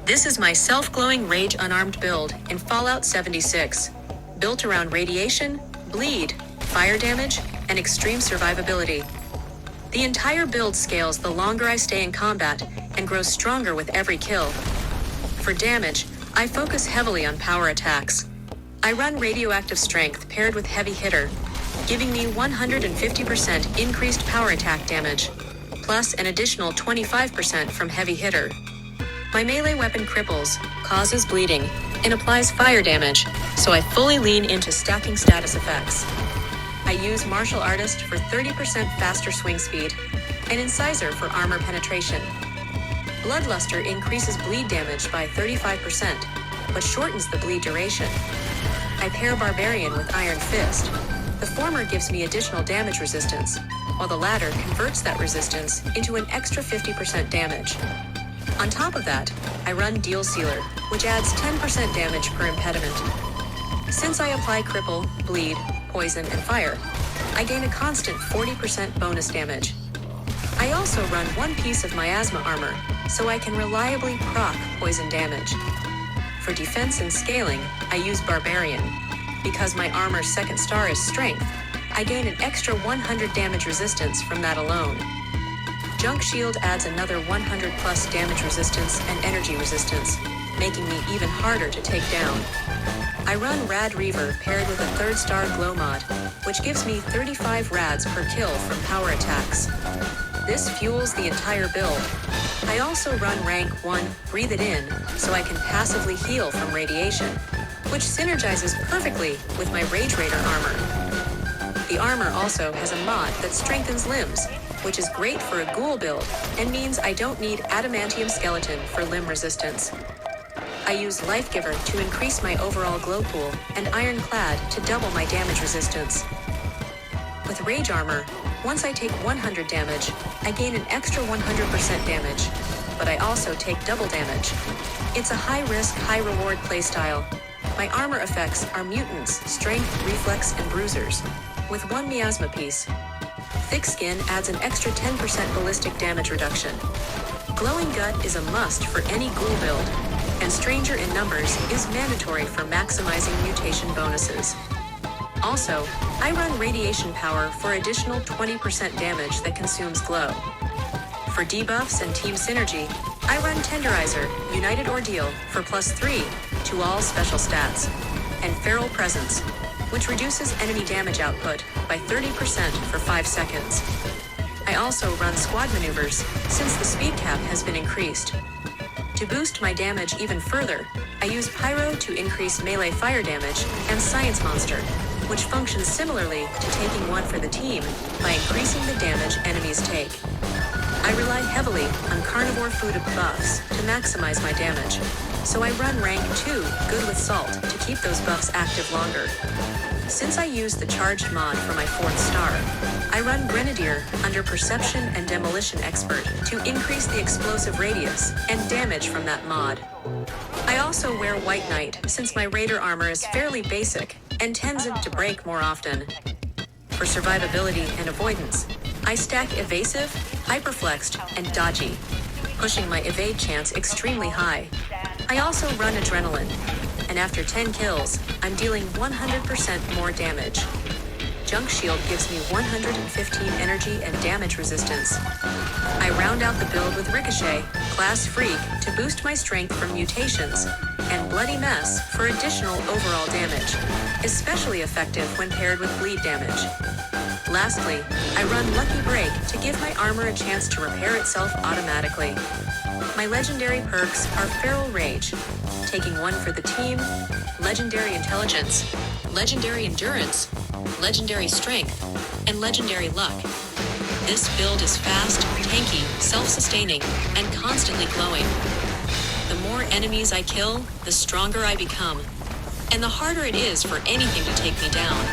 This is my self-glowing Rage Unarmed build in Fallout 76, built around radiation, bleed, fire damage, and extreme survivability. The entire build scales the longer I stay in combat and grows stronger with every kill. For damage, I focus heavily on power attacks. I run Radioactive Strength paired with Heavy Hitter, giving me 150% increased power attack damage, plus an additional 25% from Heavy Hitter. My melee weapon Cripples causes bleeding and applies fire damage, so I fully lean into stacking status effects. I use Martial Artist for 30% faster swing speed, and Incisor for armor penetration. Bloodluster increases bleed damage by 35%, but shortens the bleed duration. I pair Barbarian with Iron Fist. The former gives me additional damage resistance, while the latter converts that resistance into an extra 50% damage. On top of that, I run Deal Sealer, which adds 10% damage per impediment. Since I apply Cripple, Bleed, Poison, and Fire, I gain a constant 40% bonus damage. I also run one piece of Miasma armor, so I can reliably proc poison damage. For defense and scaling, I use Barbarian. Because my armor's second star is Strength, I gain an extra 100 damage resistance from that alone. Junk Shield adds another 100 plus damage resistance and energy resistance, making me even harder to take down. I run Rad Reaver paired with a 3rd star Glow mod, which gives me 35 rads per kill from power attacks. This fuels the entire build. I also run rank 1 Breathe It In, so I can passively heal from radiation, which synergizes perfectly with my Rage Raider armor. The armor also has a mod that strengthens limbs, which is great for a ghoul build and means I don't need adamantium skeleton for limb resistance. I use Life Giver to increase my overall glow pool and Ironclad to double my damage resistance. With Rage Armor, once I take 100 damage, I gain an extra 100% damage, but I also take double damage. It's a high-risk, high-reward playstyle. My armor effects are Mutants, Strength, Reflex, and Bruisers, with one Miasma piece. Thick Skin adds an extra 10% ballistic damage reduction. Glowing Gut is a must for any ghoul build, and Stranger in Numbers is mandatory for maximizing mutation bonuses. Also, I run Radiation Power for additional 20% damage that consumes glow. For debuffs and team synergy, I run Tenderizer, United Ordeal for +3 to all special stats, and Feral Presence, which reduces enemy damage output by 30% for 5 seconds. I also run Squad Maneuvers since the speed cap has been increased. To boost my damage even further, I use Pyro to increase melee fire damage and Science Monster, which functions similarly to taking one for the team by increasing the damage enemies take. I rely heavily on carnivore food buffs to maximize my damage, so I run rank 2 Good with Salt to keep those buffs active longer. Since I use the charged mod for my 4th star, I run Grenadier under Perception and Demolition Expert to increase the explosive radius and damage from that mod. I also wear White Knight since my Raider armor is fairly basic and tends to break more often. For survivability and avoidance, I stack Evasive, Hyperflexed, and Dodgy, pushing my evade chance extremely high. I also run Adrenaline, and after 10 kills, I'm dealing 100% more damage. Junk Shield gives me 115 energy and damage resistance. I round out the build with Ricochet, Class Freak to boost my strength from mutations, and Bloody Mess for additional overall damage, especially effective when paired with bleed damage. Lastly, I run Lucky Break to give my armor a chance to repair itself automatically. My legendary perks are Feral Rage, taking one for the team, Legendary Intelligence, Legendary Endurance, Legendary Strength, and Legendary Luck. This build is fast, tanky, self-sustaining, and constantly glowing. The more enemies I kill, the stronger I become, and the harder it is for anything to take me down.